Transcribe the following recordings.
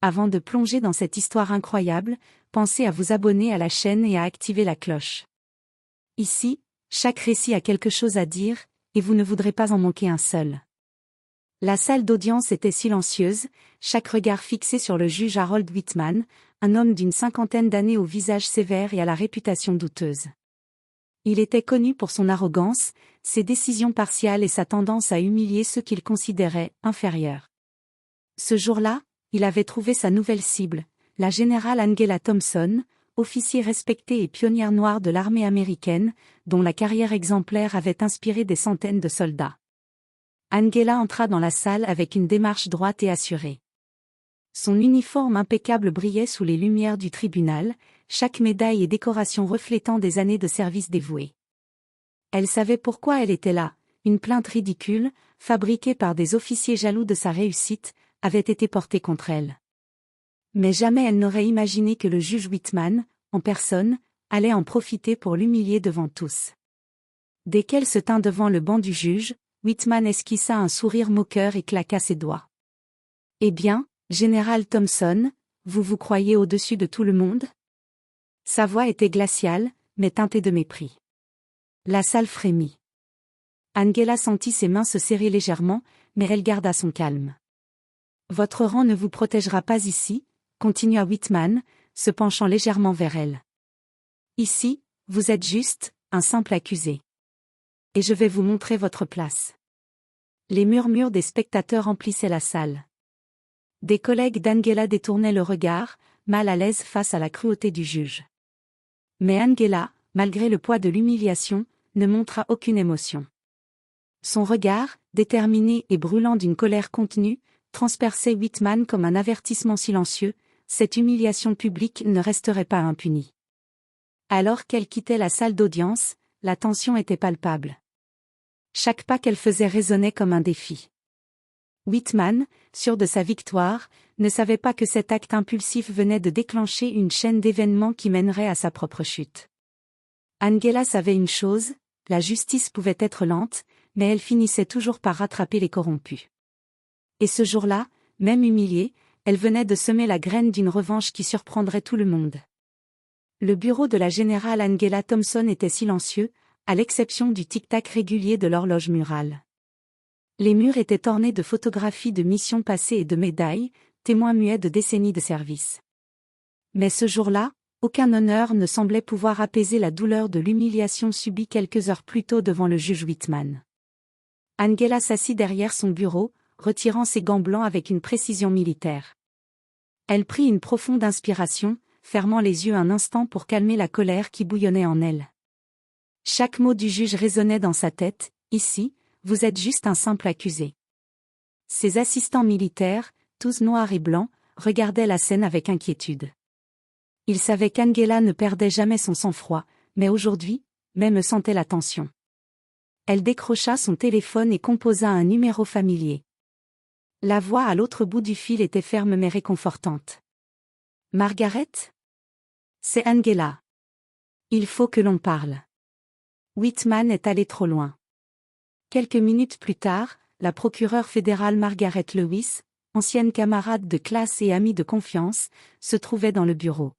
avant de plonger dans cette histoire incroyable, pensez à vous abonner à la chaîne et à activer la cloche. Ici, chaque récit a quelque chose à dire, et vous ne voudrez pas en manquer un seul. La salle d'audience était silencieuse, chaque regard fixé sur le juge Harold Whitman, un homme d'une cinquantaine d'années au visage sévère et à la réputation douteuse. Il était connu pour son arrogance, ses décisions partiales et sa tendance à humilier ceux qu'il considérait inférieurs. Ce jour-là, il avait trouvé sa nouvelle cible, la générale Angela Thompson, officier respectée et pionnière noire de l'armée américaine, dont la carrière exemplaire avait inspiré des centaines de soldats. Angela entra dans la salle avec une démarche droite et assurée. Son uniforme impeccable brillait sous les lumières du tribunal, chaque médaille et décoration reflétant des années de service dévoué. Elle savait pourquoi elle était là, une plainte ridicule, fabriquée par des officiers jaloux de sa réussite, avait été portée contre elle. Mais jamais elle n'aurait imaginé que le juge Whitman, en personne, allait en profiter pour l'humilier devant tous. Dès qu'elle se tint devant le banc du juge, Whitman esquissa un sourire moqueur et claqua ses doigts. « Eh bien, Général Thompson, vous vous croyez au-dessus de tout le monde ?» Sa voix était glaciale, mais teintée de mépris. La salle frémit. Angela sentit ses mains se serrer légèrement, mais elle garda son calme. « Votre rang ne vous protégera pas ici, » continua Whitman, se penchant légèrement vers elle. « Ici, vous êtes juste, un simple accusé. Et je vais vous montrer votre place. » Les murmures des spectateurs emplissaient la salle. Des collègues d'Angela détournaient le regard, mal à l'aise face à la cruauté du juge. Mais Angela, malgré le poids de l'humiliation, ne montra aucune émotion. Son regard, déterminé et brûlant d'une colère contenue, transperçait Whitman comme un avertissement silencieux, cette humiliation publique ne resterait pas impunie. Alors qu'elle quittait la salle d'audience, la tension était palpable. Chaque pas qu'elle faisait résonnait comme un défi. Whitman, sûr de sa victoire, ne savait pas que cet acte impulsif venait de déclencher une chaîne d'événements qui mènerait à sa propre chute. Angela savait une chose, la justice pouvait être lente, mais elle finissait toujours par rattraper les corrompus. Et ce jour-là, même humiliée, elle venait de semer la graine d'une revanche qui surprendrait tout le monde. Le bureau de la générale Angela Thompson était silencieux, à l'exception du tic-tac régulier de l'horloge murale. Les murs étaient ornés de photographies de missions passées et de médailles, témoins muets de décennies de service. Mais ce jour-là, aucun honneur ne semblait pouvoir apaiser la douleur de l'humiliation subie quelques heures plus tôt devant le juge Whitman. Angela s'assit derrière son bureau, retirant ses gants blancs avec une précision militaire. Elle prit une profonde inspiration, fermant les yeux un instant pour calmer la colère qui bouillonnait en elle. Chaque mot du juge résonnait dans sa tête, « Ici, vous êtes juste un simple accusé. » Ses assistants militaires, tous noirs et blancs, regardaient la scène avec inquiétude. Ils savaient qu'Angela ne perdait jamais son sang-froid, mais aujourd'hui, même sentait la tension. Elle décrocha son téléphone et composa un numéro familier. La voix à l'autre bout du fil était ferme mais réconfortante. « Margaret ? C'est Angela. Il faut que l'on parle. » Whitman est allé trop loin. Quelques minutes plus tard, la procureure fédérale Margaret Lewis, ancienne camarade de classe et amie de confiance, se trouvait dans le bureau.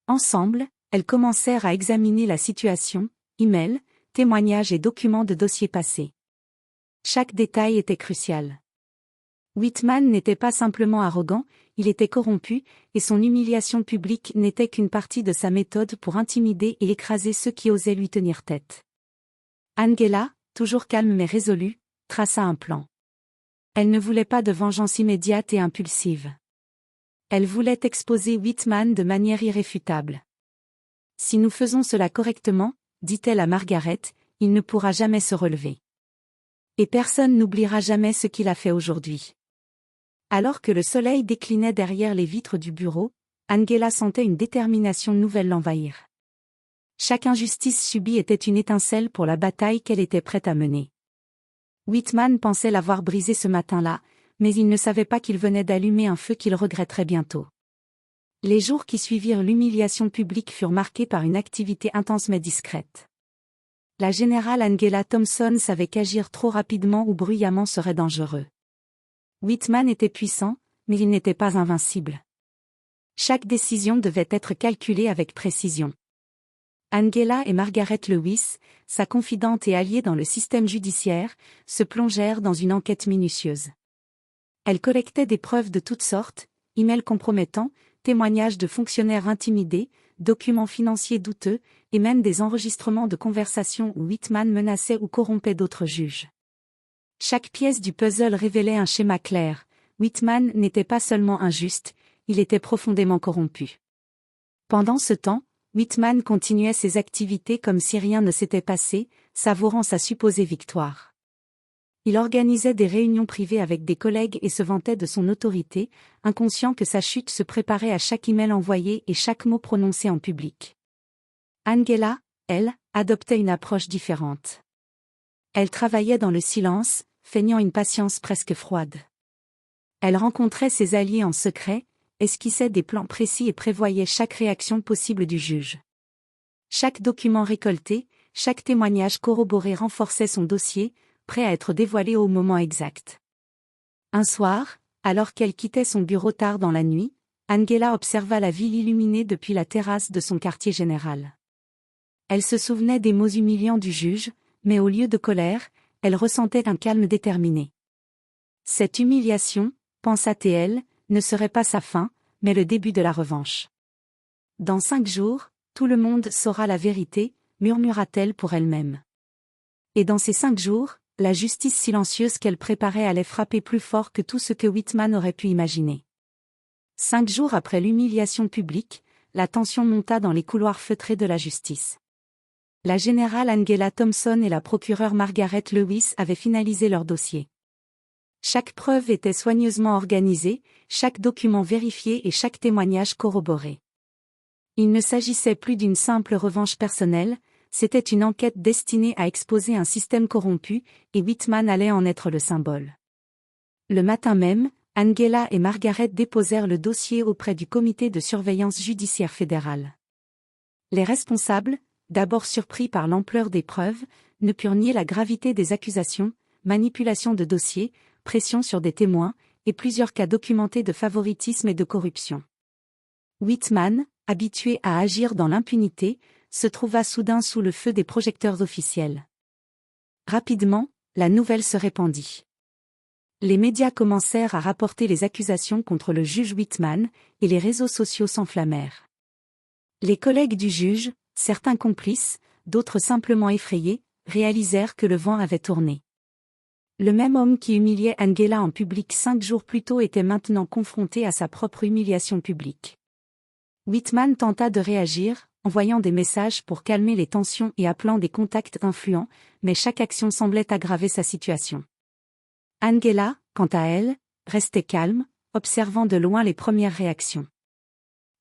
Ensemble, elles commencèrent à examiner la situation, emails, témoignages et documents de dossiers passés. Chaque détail était crucial. Whitman n'était pas simplement arrogant, il était corrompu, et son humiliation publique n'était qu'une partie de sa méthode pour intimider et écraser ceux qui osaient lui tenir tête. Angela, toujours calme mais résolue, traça un plan. Elle ne voulait pas de vengeance immédiate et impulsive. Elle voulait exposer Whitman de manière irréfutable. « Si nous faisons cela correctement, » dit-elle à Margaret, « il ne pourra jamais se relever. Et personne n'oubliera jamais ce qu'il a fait aujourd'hui. » Alors que le soleil déclinait derrière les vitres du bureau, Angela sentait une détermination nouvelle l'envahir. Chaque injustice subie était une étincelle pour la bataille qu'elle était prête à mener. Whitman pensait l'avoir brisé ce matin-là, mais il ne savait pas qu'il venait d'allumer un feu qu'il regretterait bientôt. Les jours qui suivirent l'humiliation publique furent marqués par une activité intense mais discrète. La générale Angela Thompson savait qu'agir trop rapidement ou bruyamment serait dangereux. Whitman était puissant, mais il n'était pas invincible. Chaque décision devait être calculée avec précision. Angela et Margaret Lewis, sa confidente et alliée dans le système judiciaire, se plongèrent dans une enquête minutieuse. Elles collectaient des preuves de toutes sortes, emails compromettants, témoignages de fonctionnaires intimidés, documents financiers douteux, et même des enregistrements de conversations où Whitman menaçait ou corrompait d'autres juges. Chaque pièce du puzzle révélait un schéma clair. Whitman n'était pas seulement injuste, il était profondément corrompu. Pendant ce temps, Whitman continuait ses activités comme si rien ne s'était passé, savourant sa supposée victoire. Il organisait des réunions privées avec des collègues et se vantait de son autorité, inconscient que sa chute se préparait à chaque email envoyé et chaque mot prononcé en public. Angela, elle, adoptait une approche différente. Elle travaillait dans le silence, feignant une patience presque froide. Elle rencontrait ses alliés en secret, esquissait des plans précis et prévoyait chaque réaction possible du juge. Chaque document récolté, chaque témoignage corroboré renforçait son dossier, prêt à être dévoilé au moment exact. Un soir, alors qu'elle quittait son bureau tard dans la nuit, Angela observa la ville illuminée depuis la terrasse de son quartier général. Elle se souvenait des mots humiliants du juge, mais au lieu de colère, elle ressentait un calme déterminé. Cette humiliation, pensa-t-elle, ne serait pas sa fin, mais le début de la revanche. Dans 5 jours, tout le monde saura la vérité, murmura-t-elle pour elle-même. Et dans ces 5 jours, la justice silencieuse qu'elle préparait allait frapper plus fort que tout ce que Whitman aurait pu imaginer. 5 jours après l'humiliation publique, la tension monta dans les couloirs feutrés de la justice. La générale Angela Thompson et la procureure Margaret Lewis avaient finalisé leur dossier. Chaque preuve était soigneusement organisée, chaque document vérifié et chaque témoignage corroboré. Il ne s'agissait plus d'une simple revanche personnelle, c'était une enquête destinée à exposer un système corrompu, et Whitman allait en être le symbole. Le matin même, Angela et Margaret déposèrent le dossier auprès du comité de surveillance judiciaire fédéral. Les responsables, d'abord surpris par l'ampleur des preuves, ne purent nier la gravité des accusations, manipulation de dossiers, pression sur des témoins, et plusieurs cas documentés de favoritisme et de corruption. Whitman, habitué à agir dans l'impunité, se trouva soudain sous le feu des projecteurs officiels. Rapidement, la nouvelle se répandit. Les médias commencèrent à rapporter les accusations contre le juge Whitman, et les réseaux sociaux s'enflammèrent. Les collègues du juge, certains complices, d'autres simplement effrayés, réalisèrent que le vent avait tourné. Le même homme qui humiliait Angela en public 5 jours plus tôt était maintenant confronté à sa propre humiliation publique. Whitman tenta de réagir, envoyant des messages pour calmer les tensions et appelant des contacts influents, mais chaque action semblait aggraver sa situation. Angela, quant à elle, restait calme, observant de loin les premières réactions.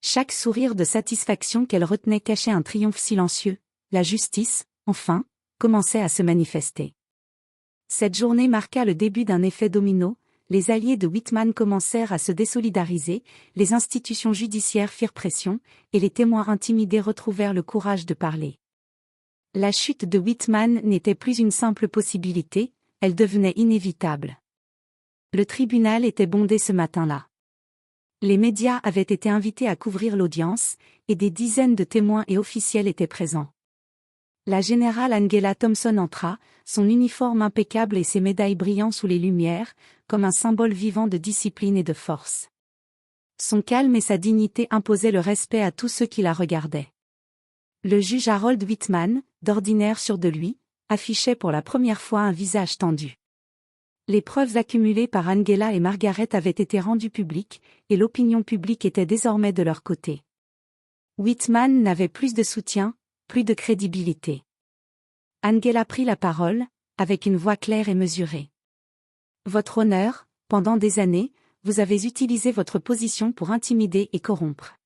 Chaque sourire de satisfaction qu'elle retenait cachait un triomphe silencieux. La justice, enfin, commençait à se manifester. Cette journée marqua le début d'un effet domino, les alliés de Whitman commencèrent à se désolidariser, les institutions judiciaires firent pression, et les témoins intimidés retrouvèrent le courage de parler. La chute de Whitman n'était plus une simple possibilité, elle devenait inévitable. Le tribunal était bondé ce matin-là. Les médias avaient été invités à couvrir l'audience, et des dizaines de témoins et officiels étaient présents. La générale Angela Thompson entra, son uniforme impeccable et ses médailles brillant sous les lumières, comme un symbole vivant de discipline et de force. Son calme et sa dignité imposaient le respect à tous ceux qui la regardaient. Le juge Harold Whitman, d'ordinaire sûr de lui, affichait pour la première fois un visage tendu. Les preuves accumulées par Angela et Margaret avaient été rendues publiques, et l'opinion publique était désormais de leur côté. Whitman n'avait plus de soutien, plus de crédibilité. Angela prit la parole, avec une voix claire et mesurée. Votre honneur, pendant des années, vous avez utilisé votre position pour intimider et corrompre.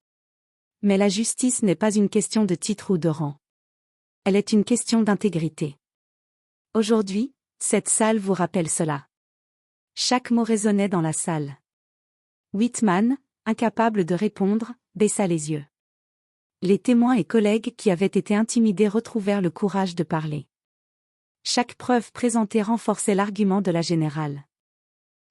Mais la justice n'est pas une question de titre ou de rang. Elle est une question d'intégrité. Aujourd'hui, cette salle vous rappelle cela. Chaque mot résonnait dans la salle. Whitman, incapable de répondre, baissa les yeux. Les témoins et collègues qui avaient été intimidés retrouvèrent le courage de parler. Chaque preuve présentée renforçait l'argument de la générale.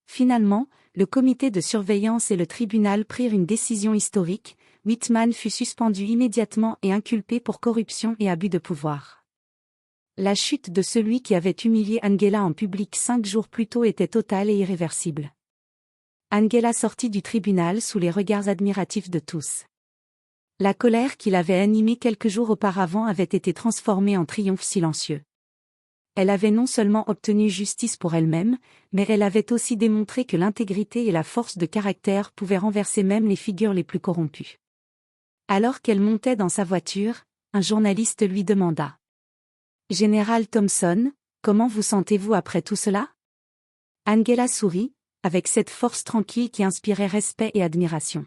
Finalement, le comité de surveillance et le tribunal prirent une décision historique. Whitman fut suspendu immédiatement et inculpé pour corruption et abus de pouvoir. La chute de celui qui avait humilié Angela en public 5 jours plus tôt était totale et irréversible. Angela sortit du tribunal sous les regards admiratifs de tous. La colère qui l'avait animée quelques jours auparavant avait été transformée en triomphe silencieux. Elle avait non seulement obtenu justice pour elle-même, mais elle avait aussi démontré que l'intégrité et la force de caractère pouvaient renverser même les figures les plus corrompues. Alors qu'elle montait dans sa voiture, un journaliste lui demanda : « Général Thompson, comment vous sentez-vous après tout cela ?» Angela sourit, avec cette force tranquille qui inspirait respect et admiration.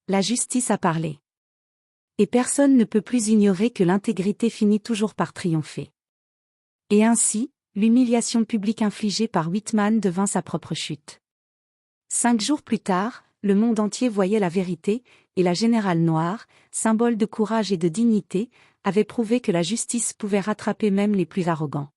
La justice a parlé. Et personne ne peut plus ignorer que l'intégrité finit toujours par triompher. Et ainsi, l'humiliation publique infligée par Whitman devint sa propre chute. 5 jours plus tard, le monde entier voyait la vérité, et la générale noire, symbole de courage et de dignité, avait prouvé que la justice pouvait rattraper même les plus arrogants.